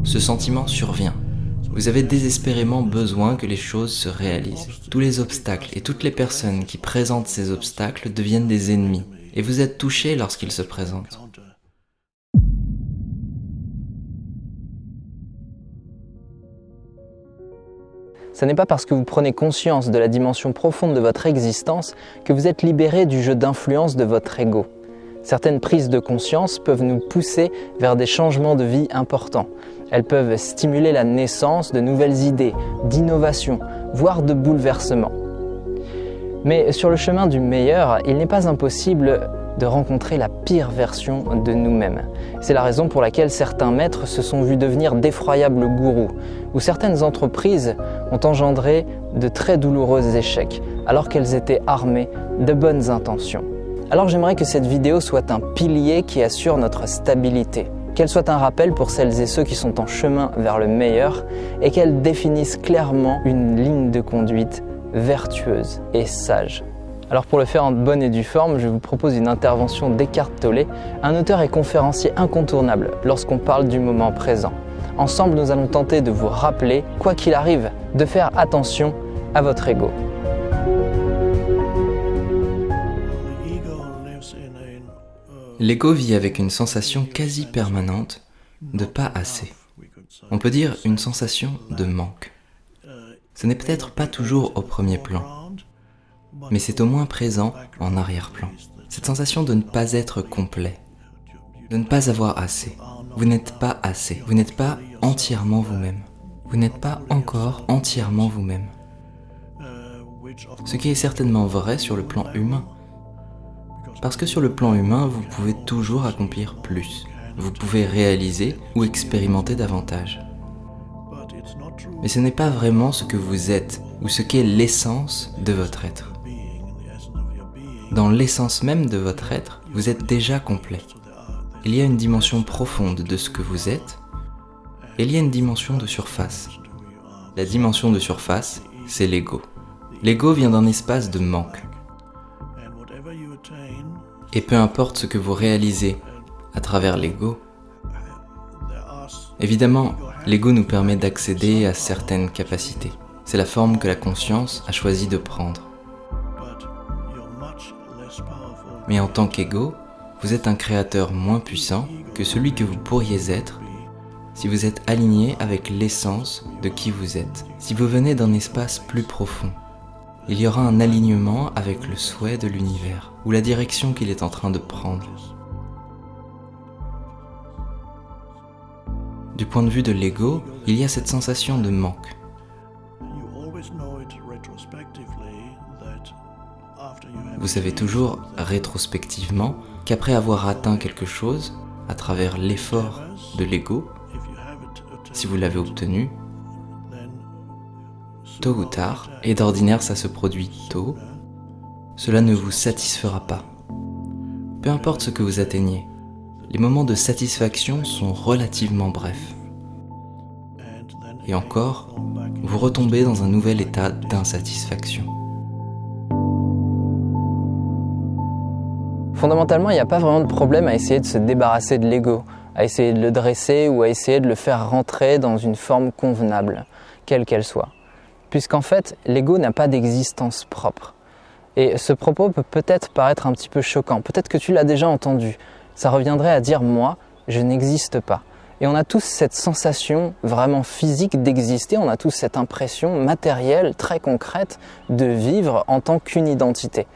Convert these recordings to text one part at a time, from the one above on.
Ce sentiment survient. Vous avez désespérément besoin que les choses se réalisent. Tous les obstacles et toutes les personnes qui présentent ces obstacles deviennent des ennemis, et vous êtes touché lorsqu'ils se présentent. Ce n'est pas parce que vous prenez conscience de la dimension profonde de votre existence que vous êtes libéré du jeu d'influence de votre ego. Certaines prises de conscience peuvent nous pousser vers des changements de vie importants. Elles peuvent stimuler la naissance de nouvelles idées, d'innovations, voire de bouleversements. Mais sur le chemin du meilleur, il n'est pas impossible de rencontrer la pire version de nous-mêmes. C'est la raison pour laquelle certains maîtres se sont vus devenir d'effroyables gourous, ou certaines entreprises ont engendré de très douloureux échecs, alors qu'elles étaient armées de bonnes intentions. Alors j'aimerais que cette vidéo soit un pilier qui assure notre stabilité, qu'elle soit un rappel pour celles et ceux qui sont en chemin vers le meilleur et qu'elle définisse clairement une ligne de conduite vertueuse et sage. Alors pour le faire en bonne et due forme, je vous propose une intervention d'Eckhart Tolle, un auteur et conférencier incontournable lorsqu'on parle du moment présent. Ensemble, nous allons tenter de vous rappeler, quoi qu'il arrive, de faire attention à votre ego. L'ego vit avec une sensation quasi permanente de pas assez. On peut dire une sensation de manque. Ce n'est peut-être pas toujours au premier plan, mais c'est au moins présent en arrière-plan. Cette sensation de ne pas être complet, de ne pas avoir assez. Vous n'êtes pas assez, vous n'êtes pas entièrement vous-même. Vous n'êtes pas encore entièrement vous-même. Ce qui est certainement vrai sur le plan humain. Parce que sur le plan humain, vous pouvez toujours accomplir plus. Vous pouvez réaliser ou expérimenter davantage. Mais ce n'est pas vraiment ce que vous êtes ou ce qu'est l'essence de votre être. Dans l'essence même de votre être, vous êtes déjà complet. Il y a une dimension profonde de ce que vous êtes, et il y a une dimension de surface. La dimension de surface, c'est l'ego. L'ego vient d'un espace de manque. Et peu importe ce que vous réalisez à travers l'ego, évidemment, l'ego nous permet d'accéder à certaines capacités. C'est la forme que la conscience a choisi de prendre. Mais en tant qu'ego, vous êtes un créateur moins puissant que celui que vous pourriez être si vous êtes aligné avec l'essence de qui vous êtes. Si vous venez d'un espace plus profond, il y aura un alignement avec le souhait de l'univers ou la direction qu'il est en train de prendre. Du point de vue de l'ego, il y a cette sensation de manque. Vous savez toujours, rétrospectivement, qu'après avoir atteint quelque chose, à travers l'effort de l'ego, si vous l'avez obtenu, tôt ou tard, et d'ordinaire ça se produit tôt, cela ne vous satisfera pas. Peu importe ce que vous atteignez, les moments de satisfaction sont relativement brefs. Et encore, vous retombez dans un nouvel état d'insatisfaction. Fondamentalement, il n'y a pas vraiment de problème à essayer de se débarrasser de l'ego, à essayer de le dresser ou à essayer de le faire rentrer dans une forme convenable, quelle qu'elle soit. Puisqu'en fait, l'ego n'a pas d'existence propre. Et ce propos peut peut-être paraître un petit peu choquant, peut-être que tu l'as déjà entendu. Ça reviendrait à dire « moi, je n'existe pas ». Et on a tous cette sensation vraiment physique d'exister, on a tous cette impression matérielle, très concrète, de vivre en tant qu'une identité.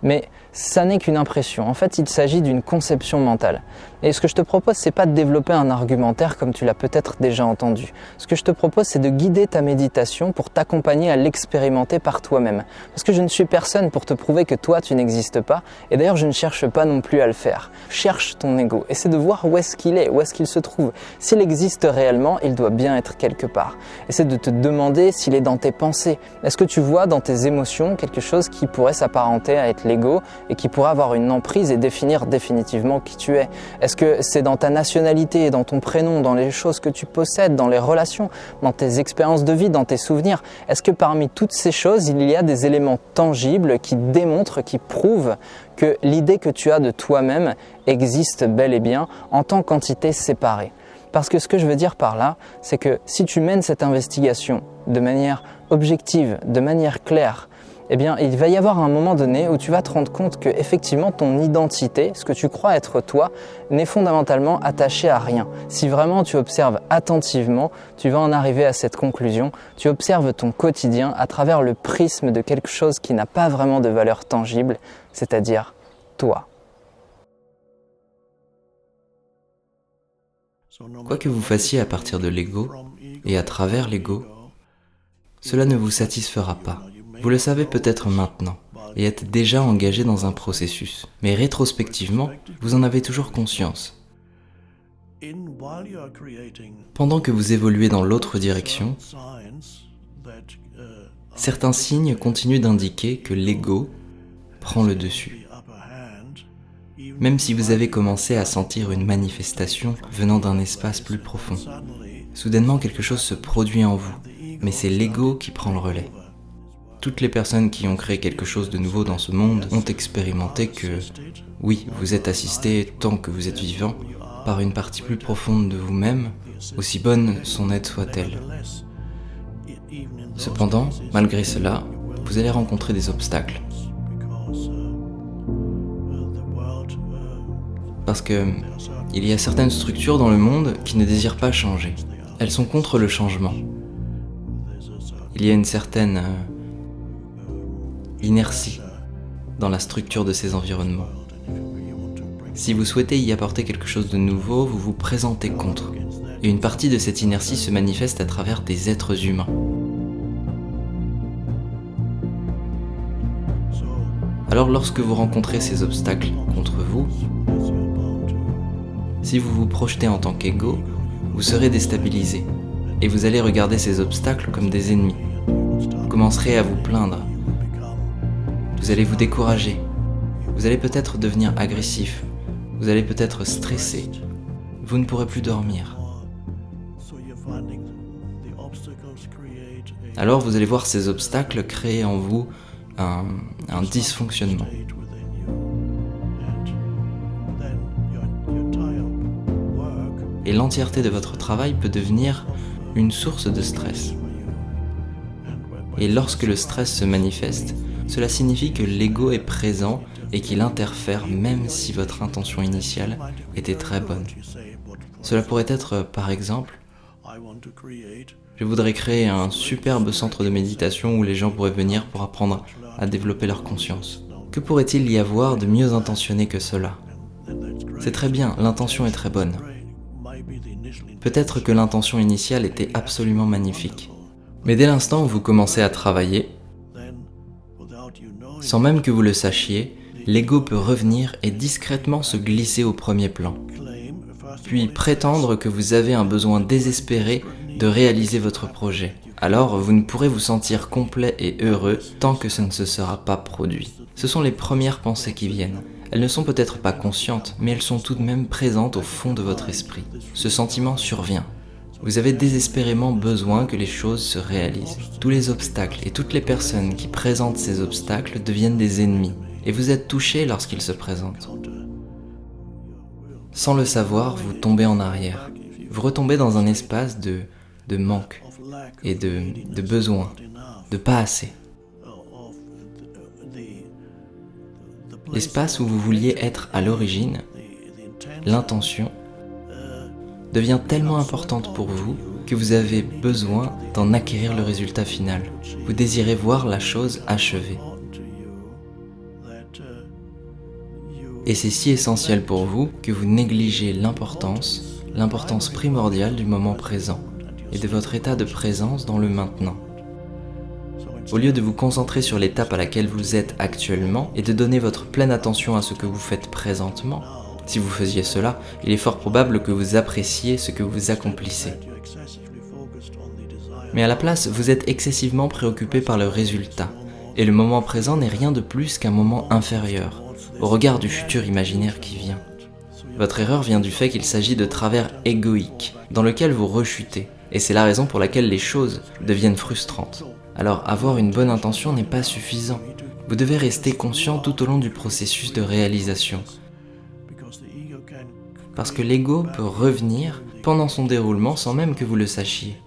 Mais ça n'est qu'une impression. En fait, il s'agit d'une conception mentale. Et ce que je te propose, c'est pas de développer un argumentaire comme tu l'as peut-être déjà entendu. Ce que je te propose, c'est de guider ta méditation pour t'accompagner à l'expérimenter par toi-même. Parce que je ne suis personne pour te prouver que toi, tu n'existes pas. Et d'ailleurs, je ne cherche pas non plus à le faire. Cherche ton ego. Essaie de voir où est-ce qu'il est, où est-ce qu'il se trouve. S'il existe réellement, il doit bien être quelque part. Essaie de te demander s'il est dans tes pensées. Est-ce que tu vois dans tes émotions quelque chose qui pourrait s'apparenter à être l'ego et qui pourrait avoir une emprise et définir définitivement qui tu es? Est-ce que c'est dans ta nationalité, dans ton prénom, dans les choses que tu possèdes, dans les relations, dans tes expériences de vie, dans tes souvenirs? Est-ce que parmi toutes ces choses, il y a des éléments tangibles qui démontrent, qui prouvent que l'idée que tu as de toi-même existe bel et bien en tant qu'entité séparée? Parce que ce que je veux dire par là, c'est que si tu mènes cette investigation de manière objective, de manière claire, eh bien, il va y avoir un moment donné où tu vas te rendre compte que effectivement ton identité, ce que tu crois être toi, n'est fondamentalement attaché à rien. Si vraiment tu observes attentivement, tu vas en arriver à cette conclusion. Tu observes ton quotidien à travers le prisme de quelque chose qui n'a pas vraiment de valeur tangible, c'est-à-dire toi. Quoi que vous fassiez à partir de l'ego et à travers l'ego, cela ne vous satisfera pas. Vous le savez peut-être maintenant et êtes déjà engagé dans un processus. Mais rétrospectivement, vous en avez toujours conscience. Pendant que vous évoluez dans l'autre direction, certains signes continuent d'indiquer que l'ego prend le dessus. Même si vous avez commencé à sentir une manifestation venant d'un espace plus profond. Soudainement, quelque chose se produit en vous, mais c'est l'ego qui prend le relais. Toutes les personnes qui ont créé quelque chose de nouveau dans ce monde ont expérimenté que, oui, vous êtes assisté tant que vous êtes vivant par une partie plus profonde de vous-même, aussi bonne son aide soit-elle. Cependant, malgré cela, vous allez rencontrer des obstacles. Parce que il y a certaines structures dans le monde qui ne désirent pas changer. Elles sont contre le changement. Il y a une certaine inertie dans la structure de ces environnements. Si vous souhaitez y apporter quelque chose de nouveau, vous vous présentez contre. Et une partie de cette inertie se manifeste à travers des êtres humains. Alors lorsque vous rencontrez ces obstacles contre vous, si vous vous projetez en tant qu'ego, vous serez déstabilisé et vous allez regarder ces obstacles comme des ennemis. Vous commencerez à vous plaindre. Vous allez vous décourager. Vous allez peut-être devenir agressif. Vous allez peut-être stresser. Vous ne pourrez plus dormir. Alors vous allez voir ces obstacles créer en vous un dysfonctionnement. Et l'entièreté de votre travail peut devenir une source de stress. Et lorsque le stress se manifeste, cela signifie que l'ego est présent et qu'il interfère même si votre intention initiale était très bonne. Cela pourrait être, par exemple, je voudrais créer un superbe centre de méditation où les gens pourraient venir pour apprendre à développer leur conscience. Que pourrait-il y avoir de mieux intentionné que cela ? C'est très bien, l'intention est très bonne. Peut-être que l'intention initiale était absolument magnifique. Mais dès l'instant où vous commencez à travailler, sans même que vous le sachiez, l'ego peut revenir et discrètement se glisser au premier plan, puis prétendre que vous avez un besoin désespéré de réaliser votre projet. Alors vous ne pourrez vous sentir complet et heureux tant que ce ne se sera pas produit. Ce sont les premières pensées qui viennent. Elles ne sont peut-être pas conscientes, mais elles sont tout de même présentes au fond de votre esprit. Ce sentiment survient. Vous avez désespérément besoin que les choses se réalisent. Tous les obstacles et toutes les personnes qui présentent ces obstacles deviennent des ennemis, et vous êtes touché lorsqu'ils se présentent. Sans le savoir, vous tombez en arrière. Vous retombez dans un espace de manque et de besoin, de pas assez. L'espace où vous vouliez être à l'origine, l'intention, devient tellement importante pour vous que vous avez besoin d'en acquérir le résultat final. Vous désirez voir la chose achevée. Et c'est si essentiel pour vous que vous négligez l'importance primordiale du moment présent et de votre état de présence dans le maintenant. Au lieu de vous concentrer sur l'étape à laquelle vous êtes actuellement et de donner votre pleine attention à ce que vous faites présentement, si vous faisiez cela, il est fort probable que vous appréciez ce que vous accomplissez. Mais à la place, vous êtes excessivement préoccupé par le résultat, et le moment présent n'est rien de plus qu'un moment inférieur, au regard du futur imaginaire qui vient. Votre erreur vient du fait qu'il s'agit de travers égoïques, dans lequel vous rechutez, et c'est la raison pour laquelle les choses deviennent frustrantes. Alors avoir une bonne intention n'est pas suffisant. Vous devez rester conscient tout au long du processus de réalisation. Parce que l'ego peut revenir pendant son déroulement sans même que vous le sachiez.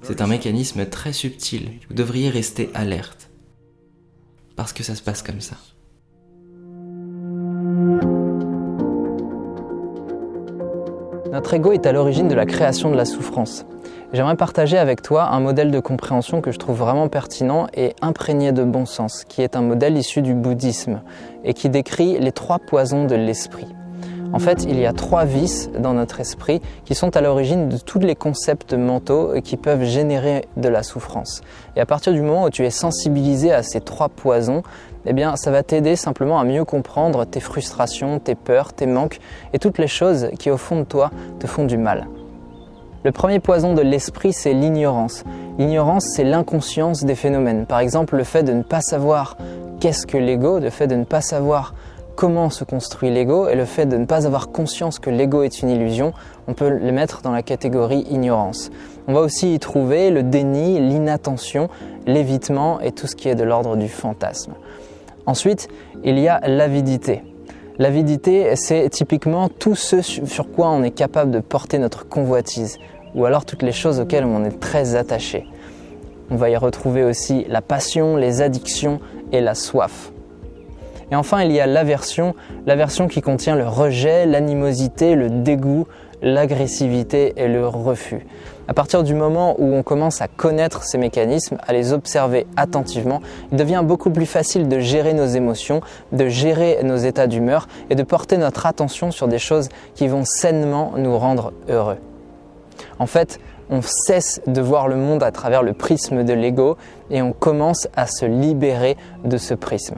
C'est un mécanisme très subtil, vous devriez rester alerte. Parce que ça se passe comme ça. Notre ego est à l'origine de la création de la souffrance. J'aimerais partager avec toi un modèle de compréhension que je trouve vraiment pertinent et imprégné de bon sens, qui est un modèle issu du bouddhisme et qui décrit les 3 poisons de l'esprit. En fait, il y a 3 vices dans notre esprit qui sont à l'origine de tous les concepts mentaux et qui peuvent générer de la souffrance. Et à partir du moment où tu es sensibilisé à ces 3 poisons, eh bien, ça va t'aider simplement à mieux comprendre tes frustrations, tes peurs, tes manques et toutes les choses qui, au fond de toi, te font du mal. Le premier poison de l'esprit, c'est l'ignorance. L'ignorance, c'est l'inconscience des phénomènes. Par exemple, le fait de ne pas savoir qu'est-ce que l'ego, le fait de ne pas savoir comment se construit l'ego et le fait de ne pas avoir conscience que l'ego est une illusion, on peut les mettre dans la catégorie ignorance. On va aussi y trouver le déni, l'inattention, l'évitement et tout ce qui est de l'ordre du fantasme. Ensuite, il y a l'avidité. L'avidité, c'est typiquement tout ce sur quoi on est capable de porter notre convoitise, ou alors toutes les choses auxquelles on est très attaché. On va y retrouver aussi la passion, les addictions et la soif. Et enfin, il y a l'aversion qui contient le rejet, l'animosité, le dégoût, l'agressivité et le refus. À partir du moment où on commence à connaître ces mécanismes, à les observer attentivement, il devient beaucoup plus facile de gérer nos émotions, de gérer nos états d'humeur et de porter notre attention sur des choses qui vont sainement nous rendre heureux. En fait, on cesse de voir le monde à travers le prisme de l'ego et on commence à se libérer de ce prisme.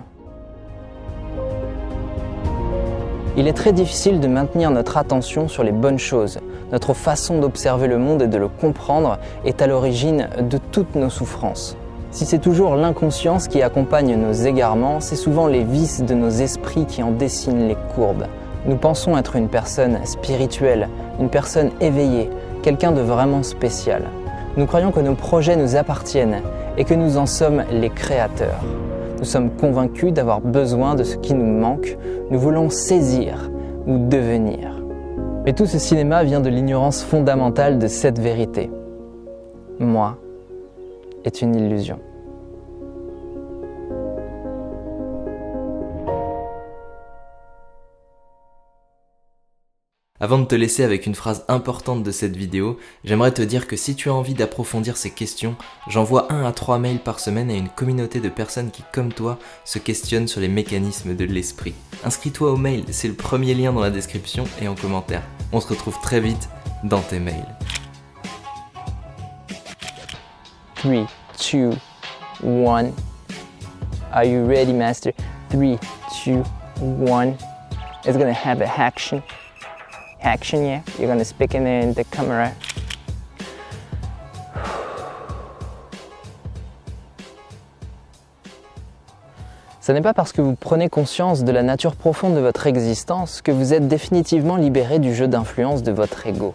Il est très difficile de maintenir notre attention sur les bonnes choses. Notre façon d'observer le monde et de le comprendre est à l'origine de toutes nos souffrances. Si c'est toujours l'inconscience qui accompagne nos égarements, c'est souvent les vices de nos esprits qui en dessinent les courbes. Nous pensons être une personne spirituelle, une personne éveillée, quelqu'un de vraiment spécial. Nous croyons que nos projets nous appartiennent et que nous en sommes les créateurs. Nous sommes convaincus d'avoir besoin de ce qui nous manque. Nous voulons saisir ou devenir. Mais tout ce cinéma vient de l'ignorance fondamentale de cette vérité. Moi est une illusion. Avant de te laisser avec une phrase importante de cette vidéo, j'aimerais te dire que si tu as envie d'approfondir ces questions, j'envoie 1 à 3 mails par semaine à une communauté de personnes qui, comme toi, se questionnent sur les mécanismes de l'esprit. Inscris-toi au mail, c'est le premier lien dans la description et en commentaire. On se retrouve très vite dans tes mails. 3, 2, 1. Are you ready, master? 3, 2, 1. It's gonna have a action. Action, yeah. You're gonna speak in the camera. Ce n'est pas parce que vous prenez conscience de la nature profonde de votre existence que vous êtes définitivement libéré du jeu d'influence de votre ego.